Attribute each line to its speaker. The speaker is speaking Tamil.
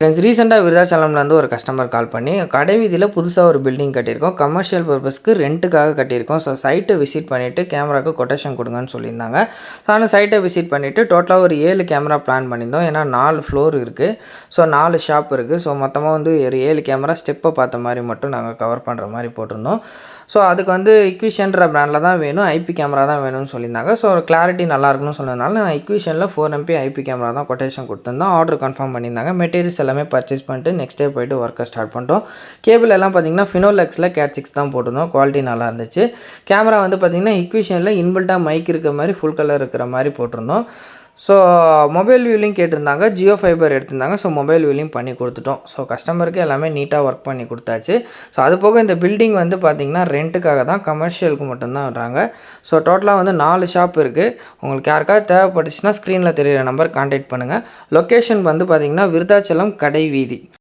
Speaker 1: ஃப்ரெண்ட்ஸ் ரீசெண்டாக விருதாச்சலம்லேருந்து ஒரு கஸ்டமர் கால் பண்ணி கடை வீதியில் புதுசாக ஒரு பில்டிங் கட்டியிருக்கோம், கமர்ஷியல் பர்பஸ்க்கு ரெண்ட்டுக்காக கட்டியிருக்கோம். ஸோ சைட்டை விசிட் பண்ணிவிட்டு கேமராவுக்கு கொட்டேஷன் கொடுங்கன்னு சொல்லியிருந்தாங்க. ஸோ நான் சைட்டை விசிட் பண்ணிவிட்டு டோட்டலாக ஒரு 7 கேமரா பிளான் பண்ணியிருந்தோம். ஏன்னா 4 ஃப்ளோர் இருக்குது, ஸோ 4 ஷாப் இருக்குது. ஸோ மொத்தமாக வந்து ஒரு 7 கேமரா ஸ்டெப்பை பார்த்த மாதிரி மட்டும் நாங்கள் கவர் பண்ணுற மாதிரி போட்டிருந்தோம். ஸோ அதுக்கு வந்து இக்விஷன்ற பிராண்டில் தான் வேணும், ஐபி கேமரா தான் வேணும்னு சொல்லியிருந்தாங்க. ஸோ கிளாரிட்டி நல்லா இருக்குன்னு சொன்னதுனால நான் இக்விஷனில் 4MP ஐபி கேமரா தான் கொட்டேஷன் கொடுத்துருந்தோம். ஆர்டர் கன்ஃபார்ம் பண்ணியிருந்தாங்க. மெட்டீரியல்ஸ் எல்லாமே பர்ச்சேஸ் பண்ணிட்டு நெக்ஸ்ட் டே போய்ட்டு ஒர்க்கை ஸ்டார்ட் பண்ணிட்டோம். கேபிள் எல்லாம் பார்த்திங்கன்னா ஃபினோலெக்ஸில் கேட் 6 தான் போட்டிருந்தோம். குவாலிட்டி நல்லா இருந்துச்சு. கேமரா வந்து பார்த்திங்கன்னா இக்விஷனில் இன்பில்ட்டாக மைக் இருக்கிற மாதிரி ஃபுல் கலர் இருக்கிற மாதிரி போட்டிருந்தோம். ஸோ மொபைல் வியூலையும் கேட்டிருந்தாங்க, ஜியோ ஃபைபர் எடுத்திருந்தாங்க. ஸோ மொபைல் வியூலையும் பண்ணி கொடுத்துட்டோம். ஸோ கஸ்டமருக்கு எல்லாமே நீட்டாக ஒர்க் பண்ணி கொடுத்தாச்சு. ஸோ அது போக இந்த பில்டிங் வந்து பார்த்திங்கன்னா ரெண்ட்டுக்காக தான், கமர்ஷியலுக்கு மட்டும்தான் வர்றாங்க. ஸோ டோட்டலாக வந்து 4 ஷாப் இருக்குது. உங்களுக்கு யாருக்காவது தேவைப்பட்டுச்சுன்னா ஸ்க்ரீனில் தெரியிற நம்பர் கான்டாக்ட் பண்ணுங்கள். லொக்கேஷன் வந்து பார்த்திங்கன்னா விருதாச்சலம் கடை வீதி.